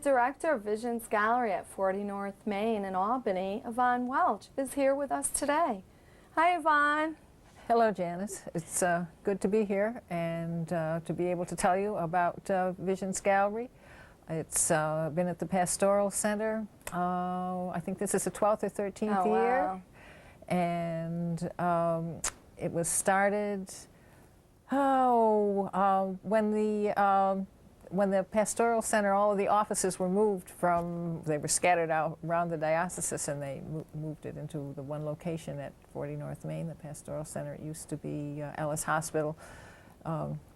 director of Visions Gallery at 40 North Main in Albany, Yvonne Welch, is here with us today. Hi, Yvonne. Hello, Janice. It's good to be here and to be able to tell you about Visions Gallery. It's been at the Pastoral Center, I think this is the 12th or 13th year. Wow. And it was started, when the Pastoral Center, all of the offices were moved from, they were scattered out around the diocese, and they moved it into the one location at 40 North Main, the Pastoral Center. It used to be Ellis Hospital.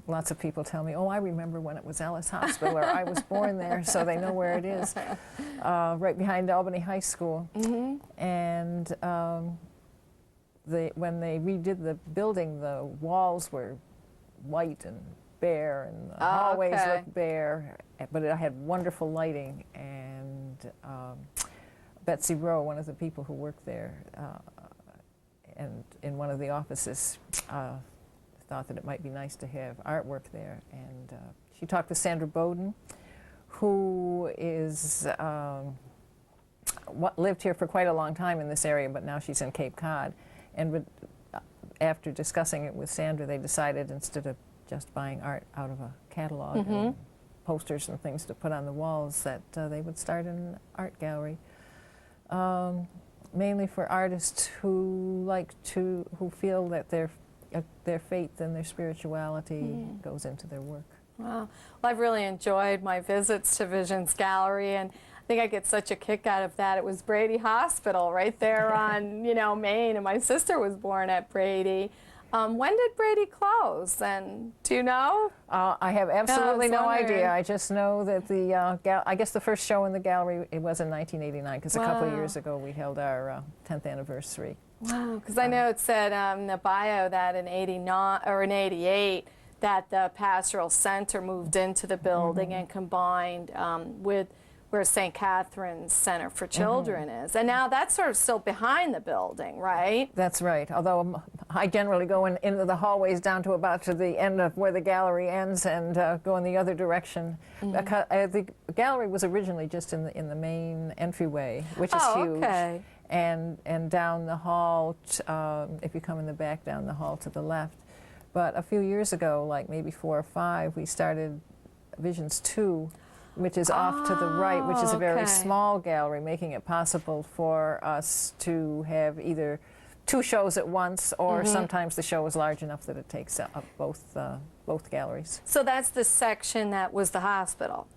Lots of people tell me, oh, I remember when it was Ellis Hospital, or I was born there, so they know where it is, right behind Albany High School. Mm-hmm. And when they redid the building, the walls were white and bare, and the hallways looked bare, but it had wonderful lighting. And Betsy Rowe, one of the people who worked there, and in one of the offices, thought that it might be nice to have artwork there. And she talked with Sandra Bowden, who is lived here for quite a long time in this area, but now she's in Cape Cod. And after discussing it with Sandra, they decided, instead of just buying art out of a catalog, mm-hmm. and posters and things to put on the walls, that they would start an art gallery, mainly for artists who feel that their faith and their spirituality goes into their work. Wow. Well, I've really enjoyed my visits to Visions Gallery, and I think I get such a kick out of that. It was Brady Hospital right there on, Maine, and my sister was born at Brady. When did Brady close? And do you know? I have absolutely no idea. I just know that I guess the first show in the gallery, it was in 1989, because a couple of years ago we held our 10th anniversary. Wow, because I know it said in the bio that in '89 or in '88 that the Pastoral Center moved into the building, mm-hmm. and combined with where St. Catherine's Center for Children mm-hmm. is. And now that's sort of still behind the building, right? That's right, although I generally go into the hallways down to about to the end of where the gallery ends, and go in the other direction. Mm-hmm. The gallery was originally just in the main entryway, which is huge. Okay. And down the hall, if you come in the back, down the hall to the left. But a few years ago, like maybe 4 or 5, we started Visions 2, which is off to the right, which is a very small gallery, making it possible for us to have either 2 shows at once, or mm-hmm. sometimes the show is large enough that it takes up both galleries. So that's the section that was the hospital,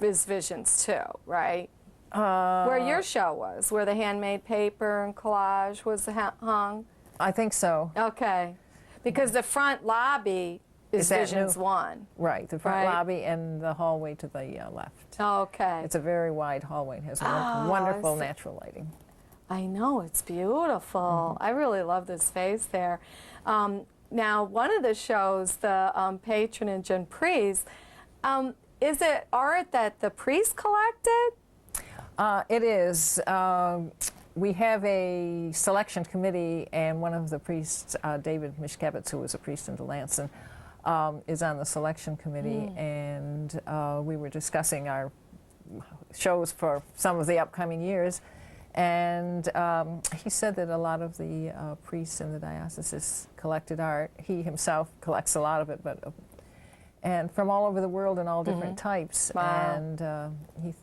is Visions 2, right? Where your show was, where the handmade paper and collage was hung? I think so. Okay. Because the front lobby is Visions 1. Right, the front lobby and the hallway to the left. Okay. It's a very wide hallway. It has wonderful natural lighting. I know, it's beautiful. Mm-hmm. I really love this space there. Now, one of the shows, the patronage and priests, is it art that the priests collected? It is. We have a selection committee, and one of the priests, David Mishkevitz, who was a priest in Delanson, is on the selection committee, and we were discussing our shows for some of the upcoming years, and he said that a lot of the priests in the diocese collected art. He himself collects a lot of it, and from all over the world in all different types. Wow. And he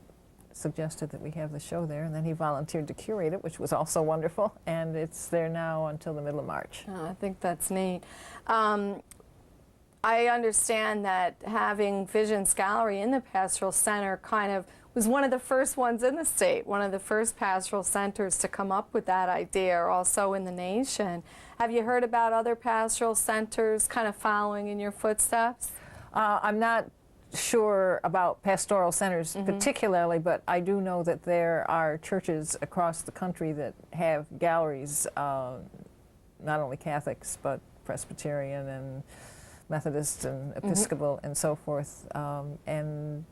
suggested that we have the show there, and then he volunteered to curate it, which was also wonderful, and it's there now until the middle of March. Oh, I think that's neat. I understand that having Visions Gallery in the Pastoral Center kind of was one of the first ones in the state, one of the first pastoral centers to come up with that idea, also in the nation. Have you heard about other pastoral centers kind of following in your footsteps? I'm not sure about pastoral centers particularly, but I do know that there are churches across the country that have galleries, not only Catholics, but Presbyterian and Methodist and Episcopal and so forth, and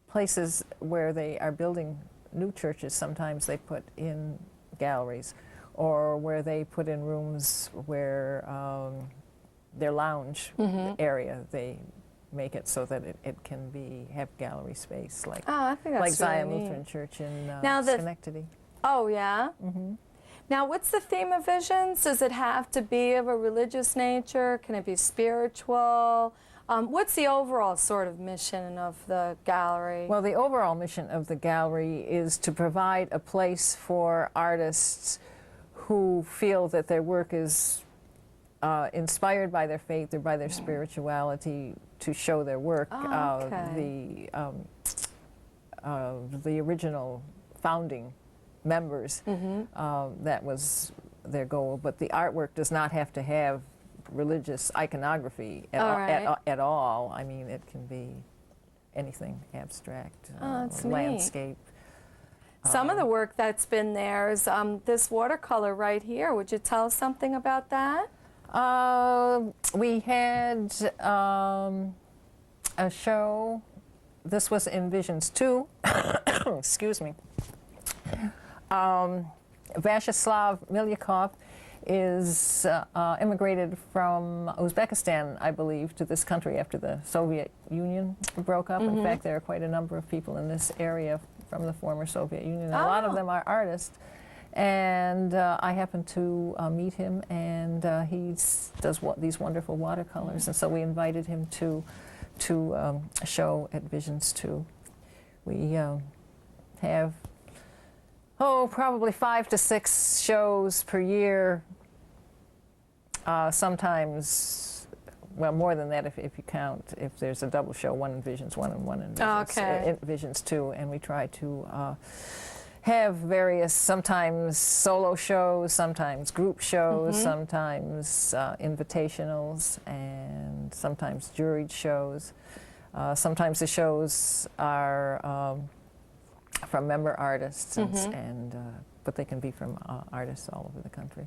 places where they are building new churches, sometimes they put in galleries, or where they put in rooms where their lounge area, they make it so that it can have gallery space, like Oh, I think that's like Zion really Lutheran neat. Church in Now Schenectady. Oh, yeah? Mm-hmm. Now, what's the theme of Visions? Does it have to be of a religious nature? Can it be spiritual? What's the overall sort of mission of the gallery? Well, the overall mission of the gallery is to provide a place for artists who feel that their work is inspired by their faith or by their spirituality to show their work. Oh, okay. The original founding members, that was their goal, but the artwork does not have to have religious iconography at all. I mean, it can be anything abstract, that's neat. landscape. Some of the work that's been there is this watercolor right here. Would you tell us something about that? We had a show. This was in Visions 2. Excuse me. Vyacheslav Milyakov is immigrated from Uzbekistan, I believe, to this country after the Soviet Union broke up. In fact, there are quite a number of people in this area from the former Soviet Union. A lot of them are artists. And I happened to meet him, and he does these wonderful watercolors. And so we invited him to a show at Visions 2. We have probably 5 to 6 shows per year. Sometimes, well, more than that if you count. If there's a double show, one in Visions 1 and one in Visions 2, and we try to have various, sometimes solo shows, sometimes group shows, sometimes invitationals, and sometimes juried shows. Sometimes the shows are from member artists, but they can be from artists all over the country.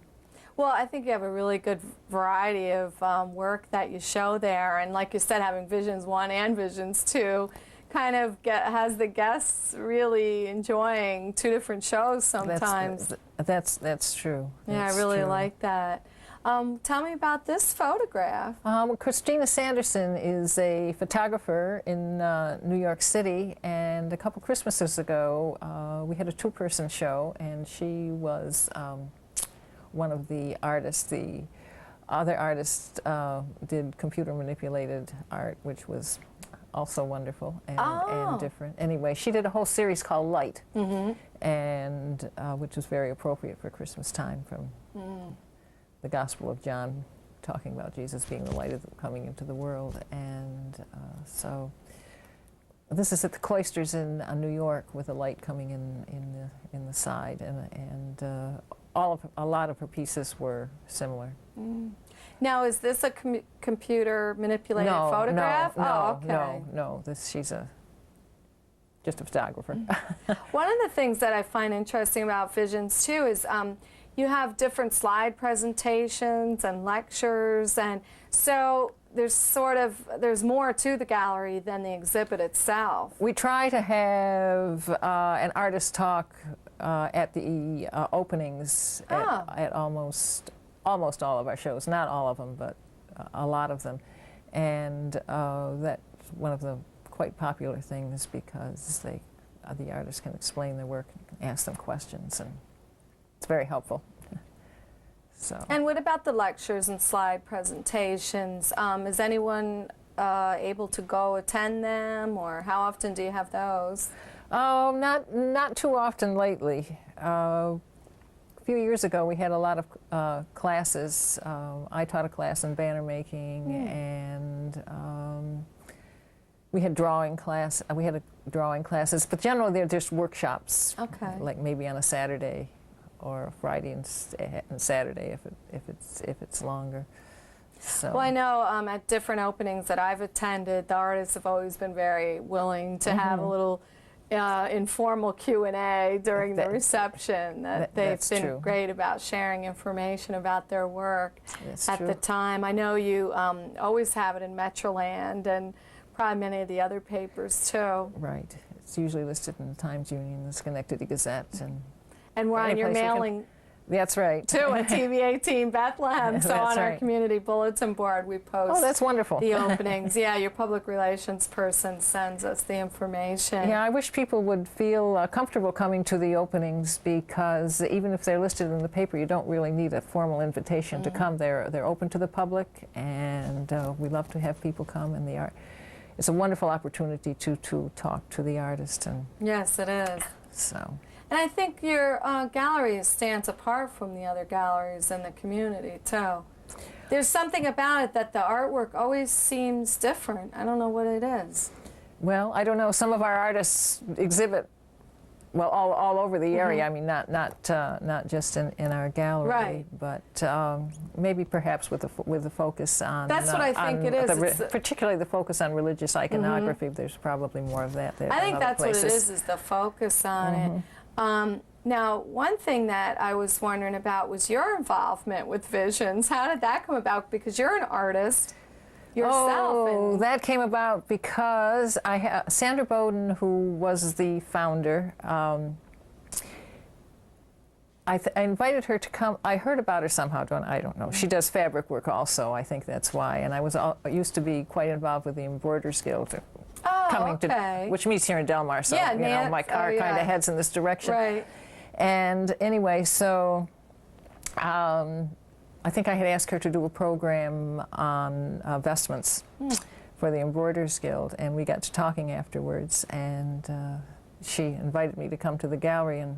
Well, I think you have a really good variety of work that you show there, and like you said, having Visions 1 and Visions 2 kind of has the guests really enjoying 2 different shows sometimes. That's true. Yeah, I really like that. Tell me about this photograph. Christina Sanderson is a photographer in New York City, and a couple Christmases ago we had a 2-person show, and she was one of the artists. The other artist did computer manipulated art, which was also wonderful and different. Anyway, she did a whole series called Light, and which was very appropriate for Christmas time, from the Gospel of John, talking about Jesus being the light coming into the world. And so this is at the Cloisters in New York, with a light coming in the side, and a lot of her pieces were similar. Now, is this a computer manipulated photograph? No. She's just a photographer. One of the things that I find interesting about Visions too is you have different slide presentations and lectures, and so there's more to the gallery than the exhibit itself. We try to have an artist talk at the openings at almost all of our shows. Not all of them, but a lot of them. And that's one of the quite popular things, because the artists can explain their work and ask them questions, and it's very helpful. So. And what about the lectures and slide presentations? Is anyone able to go attend them, or how often do you have those? Not too often lately. A few years ago, we had a lot of classes. I taught a class in banner making, and we had drawing class. We had drawing classes, but generally they're just workshops. Okay. Like maybe on a Saturday, or a Friday and Saturday if it's longer. So. Well, I know at different openings that I've attended, the artists have always been very willing to have a little informal Q&A during the reception. They've been great about sharing information about their work at the time. I know you always have it in Metroland, and probably many of the other papers too. Right. It's usually listed in the Times Union, the Schenectady Gazette, and we're on your mailing That's right. too, at TV 18 Bethlehem. So That's on our right. community bulletin board, we post Oh, that's wonderful. the openings. Yeah, your public relations person sends us the information. Yeah, I wish people would feel comfortable coming to the openings, because even if they're listed in the paper, you don't really need a formal invitation to come. They're open to the public, and we love to have people come. And it's a wonderful opportunity to talk to the artist, and Yes, it is. so. And I think your gallery stands apart from the other galleries in the community, too. There's something about it that the artwork always seems different. I don't know what it is. Well, I don't know. Some of our artists exhibit, well, all over the area. I mean, not just in our gallery, Right. but maybe perhaps with the focus on. That's what I think it is. Particularly the focus on religious iconography. There's probably more of that there. I think than other that's what it places. is the focus on it. Now, one thing that I was wondering about was your involvement with Visions. How did that come about? Because you're an artist yourself. Oh, and that came about because Sandra Bowden, who was the founder, I invited her to come. I heard about her somehow. I don't know. She does fabric work also. I think that's why. And I used to be quite involved with the Embroiderers Guild, which meets here in Del Mar. So Yeah, my car kind of heads in this direction. Right. And anyway, so I think I had asked her to do a program on vestments for the Embroiderers Guild, and we got to talking afterwards, and she invited me to come to the gallery, and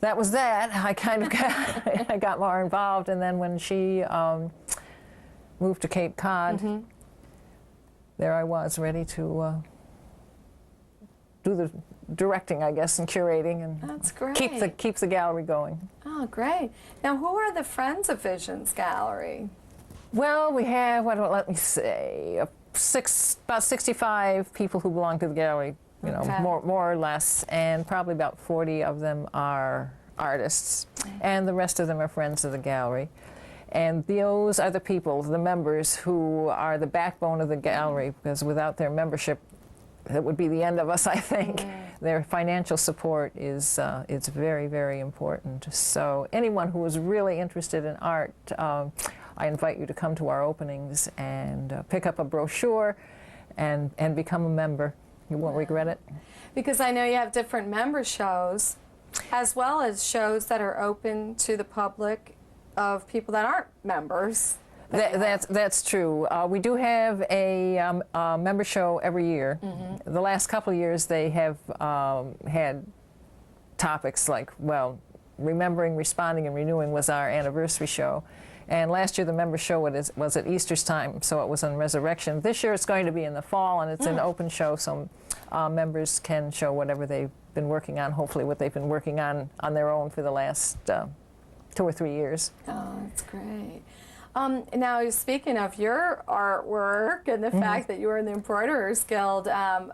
that was that. I kind of I got more involved, and then when she moved to Cape Cod, there I was, ready to do the directing, I guess, and curating, and That's great. keep the gallery going. Oh, great. Now, who are the Friends of Visions Gallery? Well, we have, let me say, about 65 people who belong to the gallery, Okay. more or less, and probably about 40 of them are artists, and the rest of them are friends of the gallery. And those are the people, the members, who are the backbone of the gallery, because without their membership, that would be the end of us, I think. Their financial support is it's very, very important. So anyone who is really interested in art, I invite you to come to our openings and pick up a brochure and become a member. You won't regret it. Because I know you have different member shows, as well as shows that are open to the public of people that aren't members. That's true. We do have a member show every year. The last couple of years they have had topics like, well, Remembering, Responding, and Renewing was our anniversary show. And last year the member show was at Easter's time, so it was on Resurrection. This year it's going to be in the fall, and it's an open show, so members can show whatever they've been working on, hopefully what they've been working on their own for the last 2 or 3 years. Oh, that's great. Now, speaking of your artwork and the fact that you were in the Embroiderers Guild,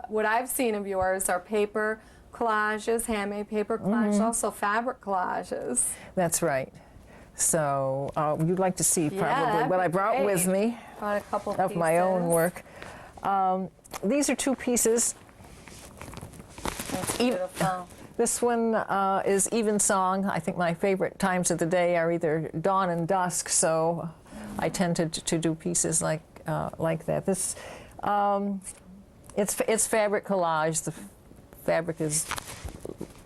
what I've seen of yours are paper collages, handmade paper collages, also fabric collages. That's right. So you'd like to see probably that'd what be I brought great. with me Brought a couple of my own pieces. work. These are 2 pieces. That's beautiful. This one is Evensong. I think my favorite times of the day are either dawn and dusk, so I tend to do pieces like that. This it's fabric collage. The fabric is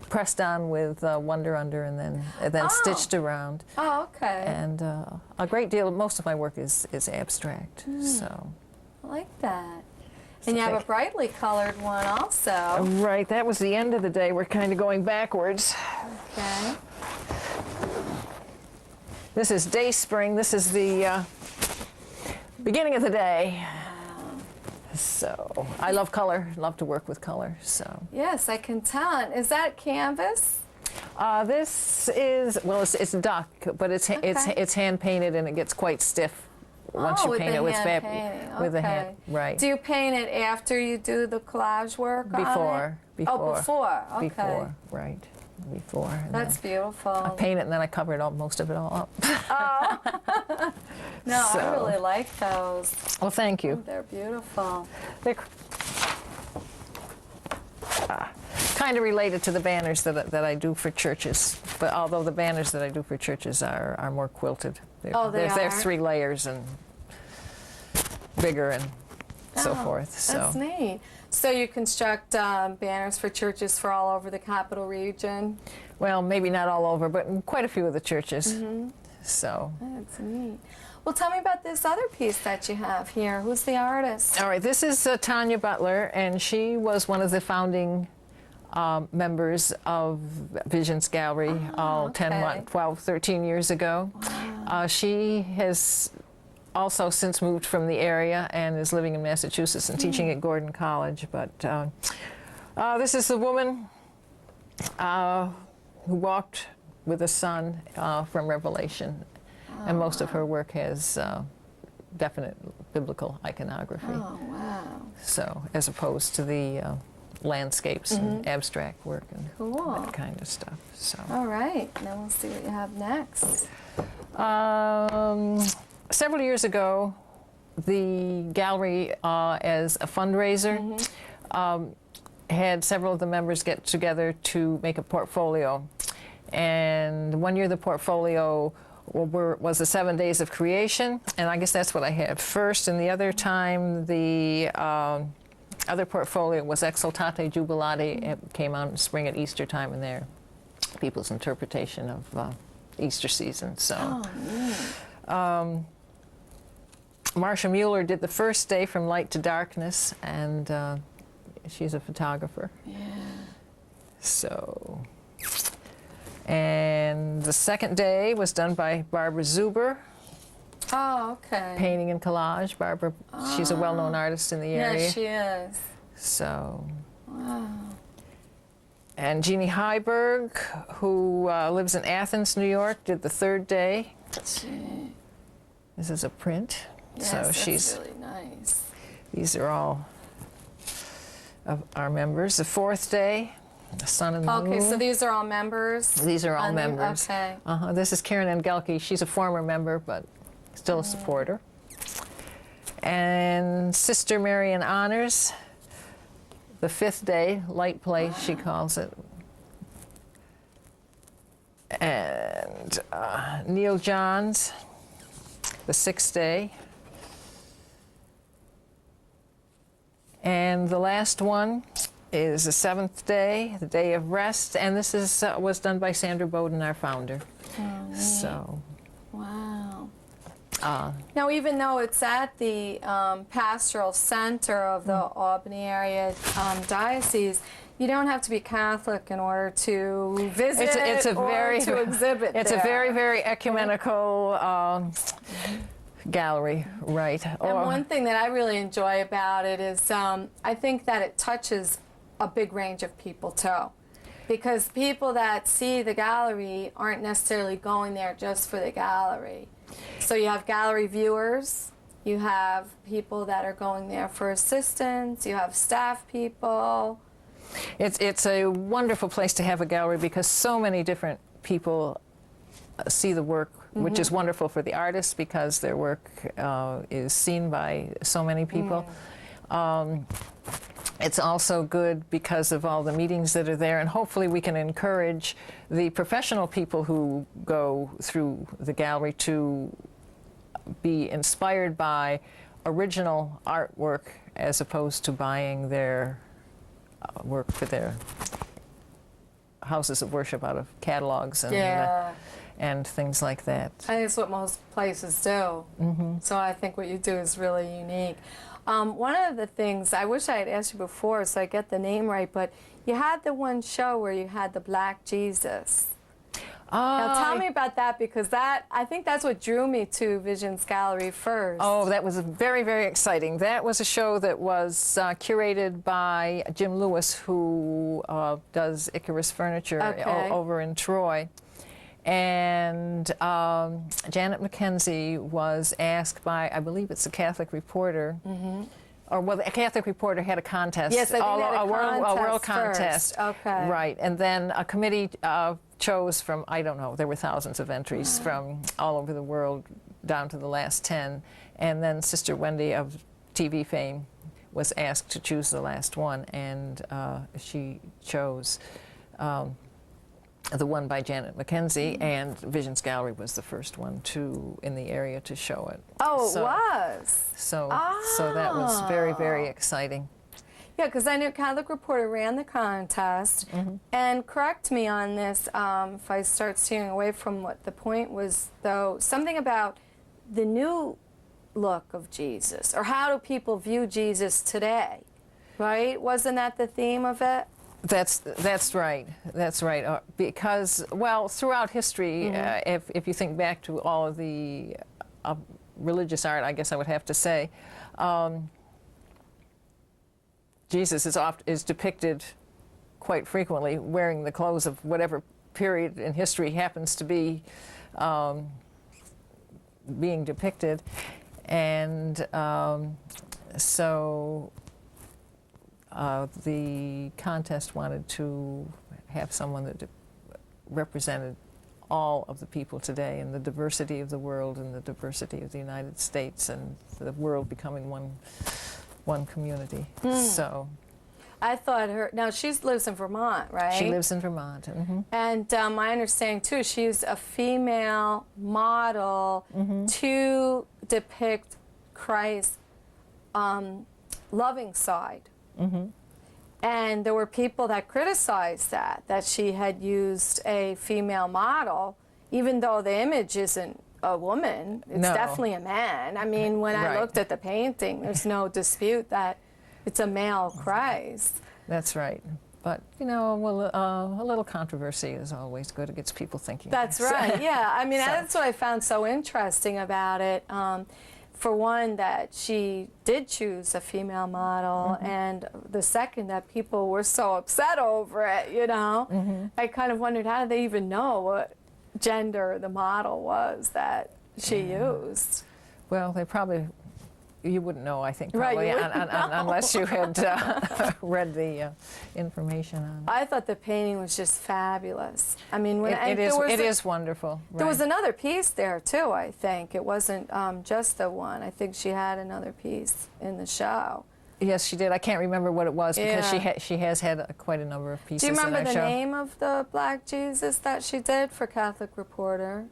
pressed on with wonder under and then stitched around. Oh, okay. And a great deal, most of my work is abstract. So I like that. And you have a brightly colored one also. right, that was the end of the day. We're kind of going backwards. Okay. This is Day Spring. This is the beginning of the day. So I love color, love to work with color. So Yes, I can tell. Is that canvas? this is, well, it's duck, but it's hand painted, and it gets quite stiff once you with paint the it with hand fabric. painting. With the Okay. hand, right. Do you paint it after you do the collage work on it? Before. Oh, before. Okay. Before, right. Before. And That's then beautiful. I paint it, and then I cover it all, most of it all up. No, I So- really like those. Well, thank you. They're beautiful. They're kind of related to the banners that I do for churches. But although the banners that I do for churches are more quilted. They're They are? 3 layers and bigger and so forth. So. That's neat. So you construct banners for churches for all over the capital region? Well, maybe not all over, but in quite a few of the churches. So. That's neat. Well, tell me about this other piece that you have here. Who's the artist? All right, this is Tanya Butler, and she was one of the founding members of Visions Gallery 12, 13 years ago. Wow. She has also since moved from the area and is living in Massachusetts and teaching at Gordon College. But this is the woman who walked with the sun from Revelation. And most of her work has definite biblical iconography. Oh, wow. So, as opposed to the landscapes and abstract work and that kind of stuff. So. All right, now we'll see what you have next. Several years ago, the gallery, as a fundraiser, had several of the members get together to make a portfolio. And one year the portfolio was the 7 days of creation, and I guess that's what I had first. And the other time, the other portfolio was Exultate Jubilate. It came out in spring at Easter time, and their people's interpretation of Easter season. So, Marcia Mueller did the first day from light to darkness, and she's a photographer. Yeah. So. And the second day was done by Barbara Zuber. Oh, okay. Painting and collage. Barbara, she's a well-known artist in the area. Yes, she is. So. Wow. And Jeannie Heiberg, who lives in Athens, New York, did the third day. Gee. This is a print. Yes, so that's she's really nice. These are all of our members. The fourth day. The sun and the moon. Okay, so these are all members? These are all members. Okay. This is Karen Engelke. She's a former member, but still a supporter. And Sister Marian Honors, the fifth day, light play, she calls it. And Neil Johns, the sixth day. And the last one is the seventh day, the day of rest, and this is was done by Sandra Bowden, our founder. Oh, so, wow. Now, even though it's at the pastoral center of the Albany area diocese, you don't have to be Catholic in order to visit to exhibit. It's a very, very ecumenical gallery, right? And one thing that I really enjoy about it is I think that it touches a big range of people too, because people that see the gallery aren't necessarily going there just for the gallery. So you have gallery viewers, you have people that are going there for assistance, you have staff people. It's a wonderful place to have a gallery because so many different people see the work, which is wonderful for the artists because their work is seen by so many people. It's also good because of all the meetings that are there, and hopefully we can encourage the professional people who go through the gallery to be inspired by original artwork as opposed to buying their work for their houses of worship out of catalogs and things like that. I think it's what most places do. So I think what you do is really unique. One of the things, I wish I had asked you before so I get the name right, but you had the one show where you had the Black Jesus. Now tell me about that, because I think that's what drew me to Visions Gallery first. Oh, that was very, very exciting. That was a show that was curated by Jim Lewis, who does Icarus Furniture over in Troy. And Janet McKenzie was asked by, I believe it's a Catholic Reporter, or well, a Catholic Reporter had a contest. Yes, I think they had a world contest. First. Okay. Right, and then a committee chose from, I don't know, there were thousands of entries from all over the world down to the last 10. And then Sister Wendy of TV fame was asked to choose the last one, and she chose the one by Janet McKenzie, and Visions Gallery was the first one in the area to show it. Oh, it was? So that was very, very exciting. Yeah, because I knew Catholic Reporter ran the contest, and correct me on this if I start steering away from what the point was, though, something about the new look of Jesus, or how do people view Jesus today, right? Wasn't that the theme of it? That's right. That's right. Because, well, throughout history, if you think back to all of the religious art, I guess I would have to say, Jesus is depicted quite frequently wearing the clothes of whatever period in history happens to be being depicted, and so the contest wanted to have someone that represented all of the people today, and the diversity of the world, and the diversity of the United States, and the world becoming one community. So I thought now she lives in Vermont, right? She lives in Vermont. And my understanding too, she used a female model to depict Christ's loving side. And there were people that criticized that she had used a female model, even though the image isn't a woman, it's definitely a man. I mean, when I looked at the painting, there's no dispute that it's a male Christ. That's right. But, you know, well, a little controversy is always good. It gets people thinking. That's right, yeah. I mean, that's what I found so interesting about it. For one, that she did choose a female model, and the second, that people were so upset over it, you know. I kind of wondered, how did they even know what gender the model was that she used? Well, they probably, you wouldn't know, I think, probably, unless you had read the information on it. I thought the painting was just fabulous. I mean, it is wonderful. There was another piece there too, I think. It wasn't just the one. I think she had another piece in the show. Yes, she did. I can't remember what it was, because she has had quite a number of pieces. Do you remember the show. name of the Black Jesus that she did for Catholic Reporter?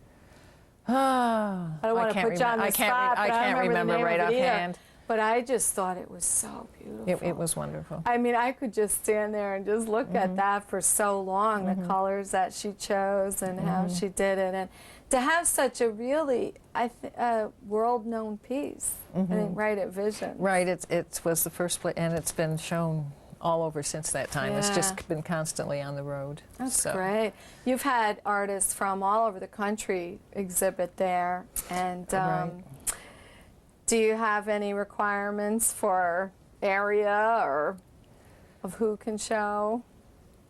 I don't want to put you on the spot, I can't remember right offhand. But I just thought it was so beautiful. It was wonderful. I mean, I could just stand there and just look at that for so long, the colors that she chose and how she did it. And to have such a really, world-known piece, I think, right at Vision. Right, it was the first place, and it's been shown all over since that time. It's just been constantly on the road. That's great. You've had artists from all over the country exhibit there, and do you have any requirements for area or of who can show?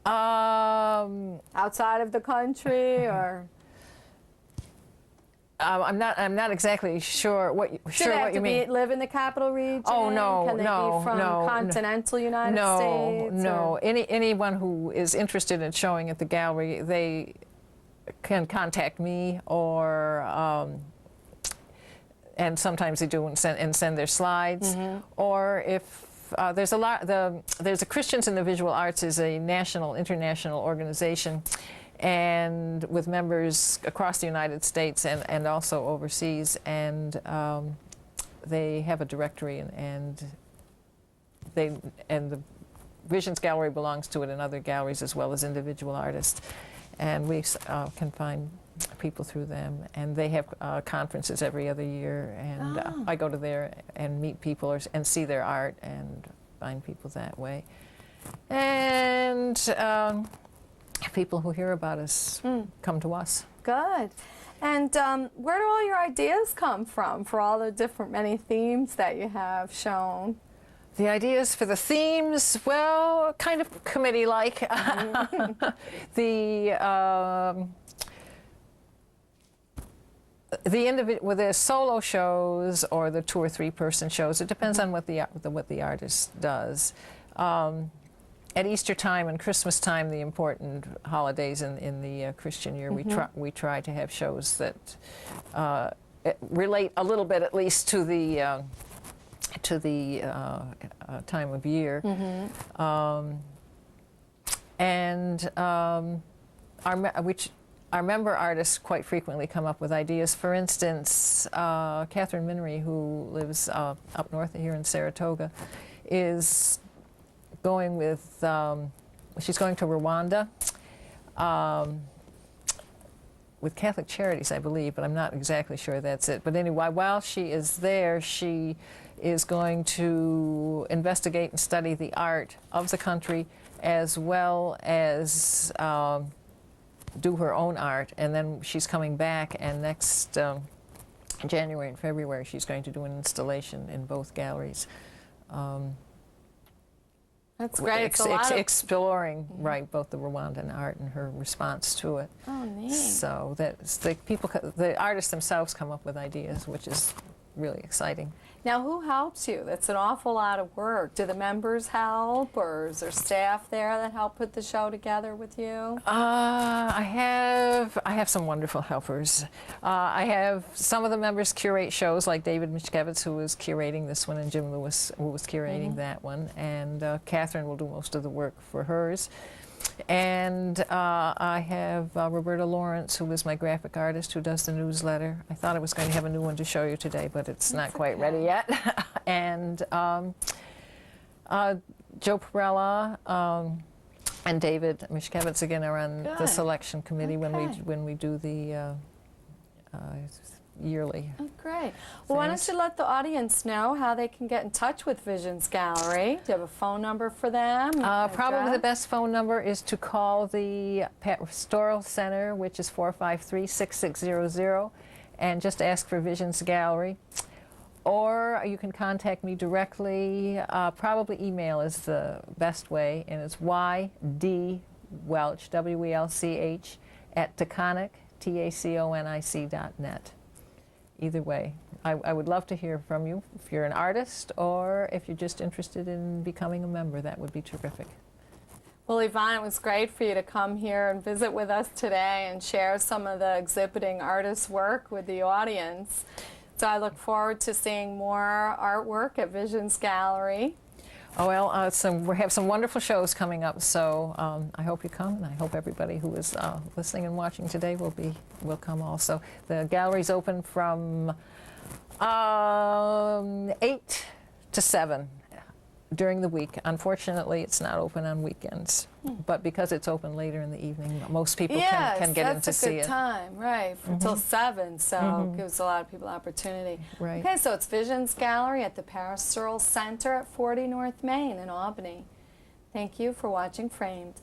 Outside of the country, or? I'm not exactly sure what you mean. Live in the capital region? Oh, no, Can they be from continental United States? No. Anyone who is interested in showing at the gallery, they can contact me, or and sometimes they do and send their slides. Or if there's a Christians in the Visual Arts is a international organization, and with members across the United States and also overseas, and they have a directory, and the Visions Gallery belongs to it, and other galleries as well as individual artists, and we can find people through them, and they have conferences every other year, and I go to there and meet people and see their art and find people that way, and people who hear about us come to us. Good. And where do all your ideas come from for all the many themes that you have shown? The ideas for the themes, well, kind of committee-like. With the solo shows or the 2 or 3 person shows, it depends on what the artist does. At Easter time and Christmas time, the important holidays in the Christian year, we try to have shows that relate a little bit, at least, to the time of year. our member artists quite frequently come up with ideas. For instance, Catherine Minnery, who lives up north of here in Saratoga, is going with, she's going to Rwanda with Catholic Charities, I believe, but I'm not exactly sure that's it. But anyway, while she is there, she is going to investigate and study the art of the country, as well as do her own art. And then she's coming back, and next January and February she's going to do an installation in both galleries. That's great. It's a lot of exploring, right, both the Rwandan art and her response to it. Oh, neat. So that the artists themselves come up with ideas, which is really exciting. Now, who helps you? That's an awful lot of work. Do the members help, or is there staff there that help put the show together with you? I have some wonderful helpers. I have some of the members curate shows, like David Mishkevitz, who was curating this one, and Jim Lewis, who was curating that one, and Catherine will do most of the work for hers. And I have Roberta Lawrence, who is my graphic artist, who does the newsletter. I thought I was going to have a new one to show you today, but it's not quite ready yet. And Joe Perella and David Mishkevitz again are on the selection committee when we do the yearly. Oh, great. Well, why don't you let the audience know how they can get in touch with Visions Gallery? Do you have a phone number for them? Probably the best phone number is to call the Pastoral Center, which is 453-6600, and just ask for Visions Gallery. Or you can contact me directly. Probably email is the best way, and it's ydwelch, W-E-L-C-H, @taconic, TACONIC.net. Either way, I would love to hear from you. If you're an artist or if you're just interested in becoming a member, that would be terrific. Well, Yvonne, it was great for you to come here and visit with us today and share some of the exhibiting artists' work with the audience. So I look forward to seeing more artwork at Visions Gallery. Oh, well, we have some wonderful shows coming up, so I hope you come, and I hope everybody who is listening and watching today will come also. The gallery's open from 8 to 7 during the week. Unfortunately, it's not open on weekends, but because it's open later in the evening, most people can get in to see it. Yes, that's a good time, right, until 7, so it gives a lot of people opportunity. Right. Okay, so it's Visions Gallery at the Pastoral Center at 40 North Main in Albany. Thank you for watching Framed.